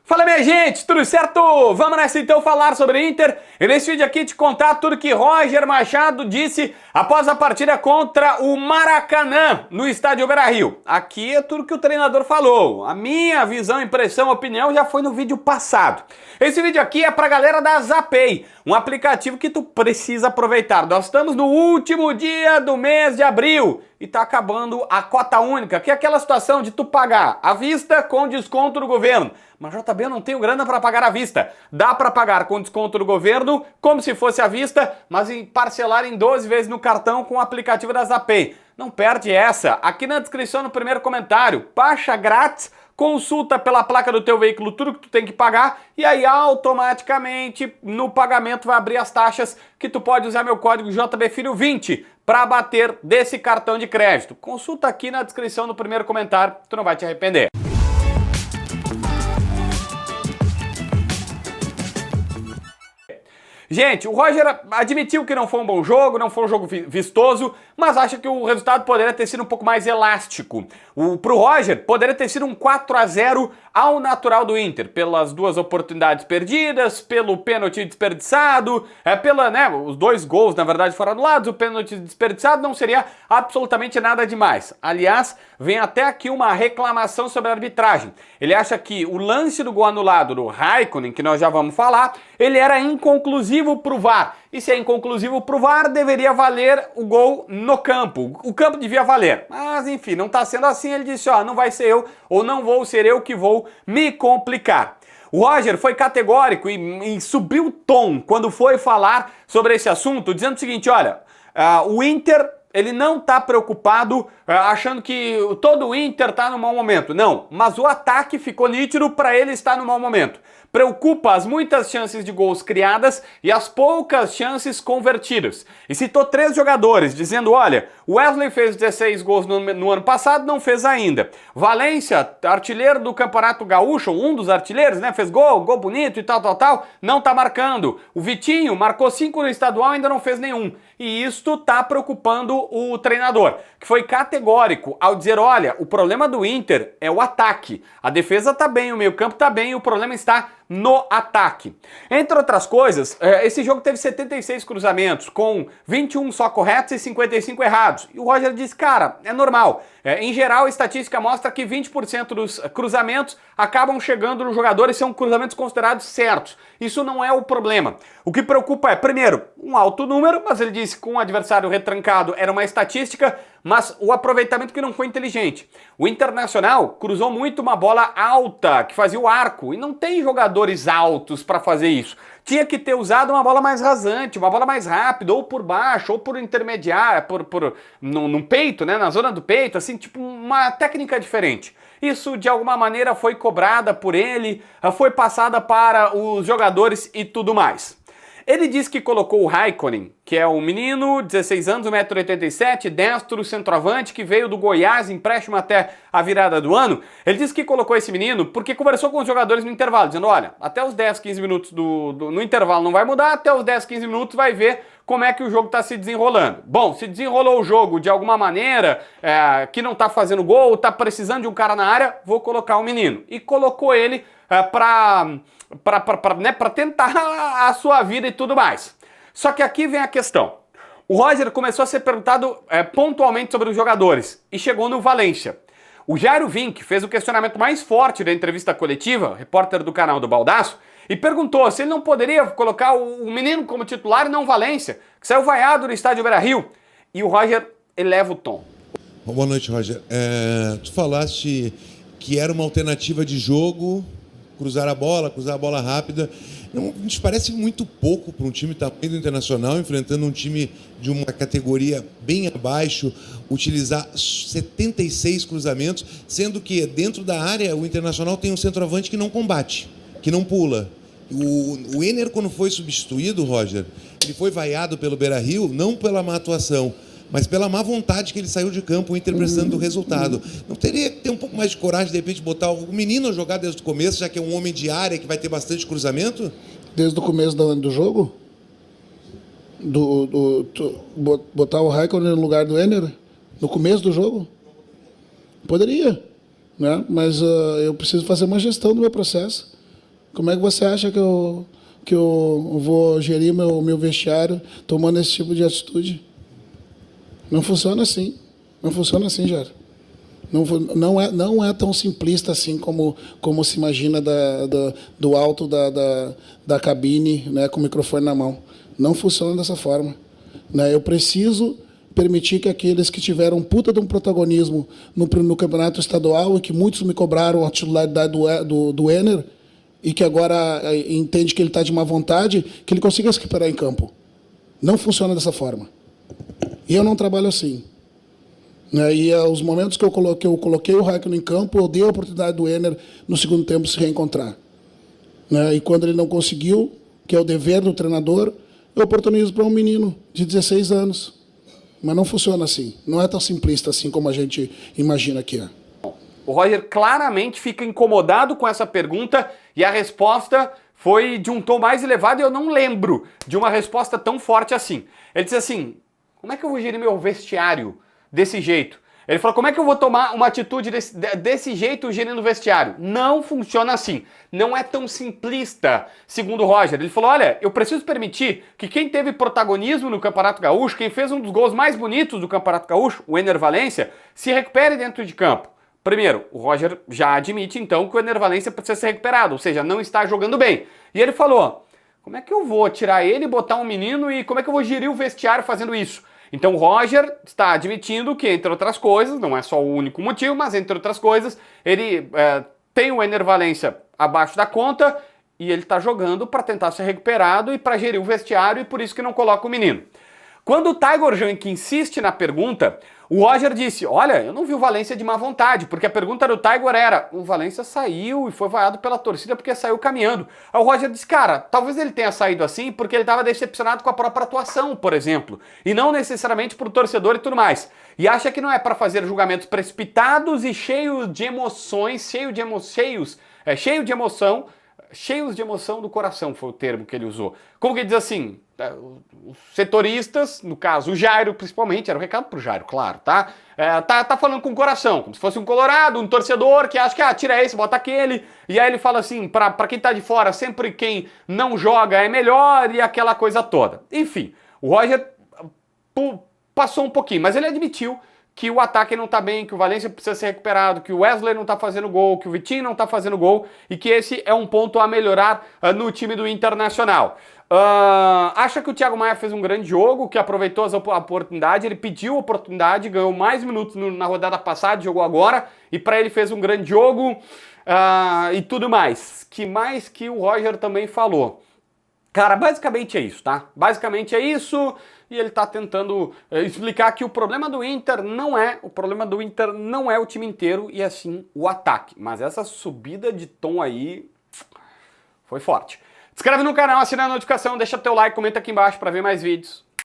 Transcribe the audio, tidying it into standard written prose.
Fala, minha gente, tudo certo? Vamos nessa então falar sobre Inter e nesse vídeo aqui te contar tudo que Roger Machado disse após a partida contra o Maracanã no estádio Beira-Rio. Aqui é tudo que o treinador falou. A minha visão, impressão, opinião já foi no vídeo passado. Esse vídeo aqui é pra galera da Zapay, um aplicativo que tu precisa aproveitar. Nós estamos no último dia do mês de abril e tá acabando a cota única, que é aquela situação de tu pagar à vista com desconto do governo. Mas JB, eu não tenho grana para pagar à vista. Dá para pagar com desconto do governo, como se fosse à vista, mas parcelar em 12 vezes no cartão com o aplicativo da Zapay. Não perde essa. Aqui na descrição, no primeiro comentário, baixa grátis, consulta pela placa do teu veículo tudo que tu tem que pagar e aí automaticamente no pagamento vai abrir as taxas que tu pode usar meu código JBFilho20 para bater desse cartão de crédito. Consulta aqui na descrição no primeiro comentário, tu não vai te arrepender. Gente, o Roger admitiu que não foi um bom jogo, não foi um jogo vistoso, mas acha que o resultado poderia ter sido um pouco mais elástico. Pro Roger, poderia ter sido um 4-0 ao natural do Inter, pelas duas oportunidades perdidas, pelo pênalti desperdiçado, os dois gols, na verdade, foram anulados, o pênalti desperdiçado não seria absolutamente nada demais. Aliás, vem até aqui uma reclamação sobre a arbitragem. Ele acha que o lance do gol anulado do Raikkonen, que nós já vamos falar, ele era inconclusivo pro VAR. E se é inconclusivo pro VAR, deveria valer o gol no campo. O campo devia valer. Mas, enfim, não tá sendo assim. Ele disse, ó, não vai ser eu, ou não vou ser eu que vou me complicar. O Roger foi categórico e subiu o tom quando foi falar sobre esse assunto, dizendo o seguinte, olha, o Inter, ele não tá preocupado achando que todo o Inter tá no mau momento. Não, mas o ataque ficou nítido para ele estar no mau momento. Preocupa as muitas chances de gols criadas e as poucas chances convertidas. E citou 3 jogadores, dizendo, olha, o Wesley fez 16 gols no ano passado, não fez ainda. Valência, artilheiro do Campeonato Gaúcho, um dos artilheiros, né, fez gol bonito e tal, não tá marcando. O Vitinho marcou 5 no estadual e ainda não fez nenhum. E isto tá preocupando o treinador, que foi categórico ao dizer, olha, o problema do Inter é o ataque. A defesa tá bem, o meio-campo tá bem, e o problema está no ataque. Entre outras coisas, esse jogo teve 76 cruzamentos, com 21 só corretos e 55 errados. E o Roger disse, cara, é normal. Em geral, a estatística mostra que 20% dos cruzamentos acabam chegando no jogador e são cruzamentos considerados certos. Isso não é o problema. O que preocupa é, primeiro, um alto número, mas ele disse que com o adversário retrancado era uma estatística, mas o aproveitamento que não foi inteligente. O Internacional cruzou muito uma bola alta, que fazia o arco, e não tem jogadores altos para fazer isso. Tinha que ter usado uma bola mais rasante, uma bola mais rápida, ou por baixo, ou por intermediária, no peito, né, na zona do peito, assim, tipo uma técnica diferente. Isso, de alguma maneira, foi cobrada por ele, foi passada para os jogadores e tudo mais. Ele disse que colocou o Raikkonen, que é um menino, 16 anos, 1,87 m, destro, centroavante, que veio do Goiás, empréstimo até a virada do ano. Ele disse que colocou esse menino porque conversou com os jogadores no intervalo, dizendo, olha, até os 10, 15 minutos no intervalo não vai mudar, até os 10, 15 minutos vai ver como é que o jogo está se desenrolando. Bom, se desenrolou o jogo de alguma maneira, que não está fazendo gol, está precisando de um cara na área, vou colocar o menino. E colocou ele para tentar a sua vida e tudo mais. Só que aqui vem a questão. O Roger começou a ser perguntado pontualmente sobre os jogadores e chegou no Valência. O Jairo Vinck fez o questionamento mais forte da entrevista coletiva, repórter do canal do Baldaço, e perguntou se ele não poderia colocar o menino como titular e não o Valência, que saiu vaiado no estádio Beira-Rio. E o Roger eleva o tom. Boa noite, Roger. Tu falaste que era uma alternativa de jogo, cruzar a bola rápida. Não, a gente parece muito pouco para um time tamanho do Internacional, enfrentando um time de uma categoria bem abaixo, utilizar 76 cruzamentos, sendo que dentro da área o Internacional tem um centroavante que não combate, que não pula. O Ener, quando foi substituído, Roger, ele foi vaiado pelo Beira-Rio, não pela má atuação, mas pela má vontade que ele saiu de campo, o Inter precisando do resultado. Não teria que ter um pouco mais de coragem, de repente, botar o menino a jogar desde o começo, já que é um homem de área que vai ter bastante cruzamento? Desde o começo do jogo? Botar o Raikkonen no lugar do Ener? No começo do jogo? Poderia, né? Mas eu preciso fazer uma gestão do meu processo. Como é que você acha que eu vou gerir meu vestiário tomando esse tipo de atitude? Não funciona assim. Não funciona assim, Jair. Não é tão simplista assim como se imagina do alto da cabine, né, com o microfone na mão. Não funciona dessa forma. Né? Eu preciso permitir que aqueles que tiveram um puta de um protagonismo no campeonato estadual e que muitos me cobraram a titularidade do Enner e que agora entende que ele está de má vontade, que ele consiga se recuperar em campo. Não funciona dessa forma. E eu não trabalho assim. Né? E os momentos que eu coloquei o Raikkonen em campo, eu dei a oportunidade do Enner no segundo tempo se reencontrar. Né? E quando ele não conseguiu, que é o dever do treinador, eu oportunizo para um menino de 16 anos. Mas não funciona assim. Não é tão simplista assim como a gente imagina que é. O Roger claramente fica incomodado com essa pergunta e a resposta foi de um tom mais elevado e eu não lembro de uma resposta tão forte assim. Ele disse assim, como é que eu vou gerir meu vestiário desse jeito? Ele falou, como é que eu vou tomar uma atitude desse jeito gerindo o vestiário? Não funciona assim. Não é tão simplista, segundo o Roger. Ele falou, olha, eu preciso permitir que quem teve protagonismo no Campeonato Gaúcho, quem fez um dos gols mais bonitos do Campeonato Gaúcho, o Enner Valencia, se recupere dentro de campo. Primeiro, o Roger já admite, então, que o Enner Valencia precisa ser recuperado, ou seja, não está jogando bem. E ele falou, como é que eu vou tirar ele, botar um menino e como é que eu vou gerir o vestiário fazendo isso? Então o Roger está admitindo que, entre outras coisas, não é só o único motivo, mas entre outras coisas, ele tem o Enner Valencia abaixo da conta e ele está jogando para tentar ser recuperado e para gerir o vestiário e por isso que não coloca o menino. Quando o Tiger Junk insiste na pergunta, o Roger disse, olha, eu não vi o Valencia de má vontade, porque a pergunta do Tiger era, o Valencia saiu e foi vaiado pela torcida porque saiu caminhando. Aí o Roger disse, cara, talvez ele tenha saído assim porque ele estava decepcionado com a própria atuação, por exemplo, e não necessariamente pro torcedor e tudo mais. E acha que não é para fazer julgamentos precipitados e cheios de emoções, cheios de emoção do coração, foi o termo que ele usou. Como que ele diz assim, os setoristas, no caso o Jairo principalmente, era um recado pro Jairo, claro, tá? Tá falando com o coração, como se fosse um colorado, um torcedor que acha que, tira esse, bota aquele, e aí ele fala assim, pra quem tá de fora, sempre quem não joga é melhor e aquela coisa toda. Enfim, o Roger passou um pouquinho, mas ele admitiu que o ataque não tá bem, que o Valencia precisa ser recuperado, que o Wesley não tá fazendo gol, que o Vitinho não tá fazendo gol e que esse é um ponto a melhorar no time do Internacional. Acha que o Thiago Maia fez um grande jogo, que aproveitou a oportunidade, ele pediu a oportunidade, ganhou mais minutos na rodada passada, jogou agora, e para ele fez um grande jogo e tudo mais. Que mais que o Roger também falou? Cara, basicamente é isso, tá? Basicamente é isso, e ele tá tentando explicar que o problema do Inter não é o time inteiro, e assim o ataque. Mas essa subida de tom aí foi forte. Se inscreve no canal, assina a notificação, deixa teu like, comenta aqui embaixo para ver mais vídeos.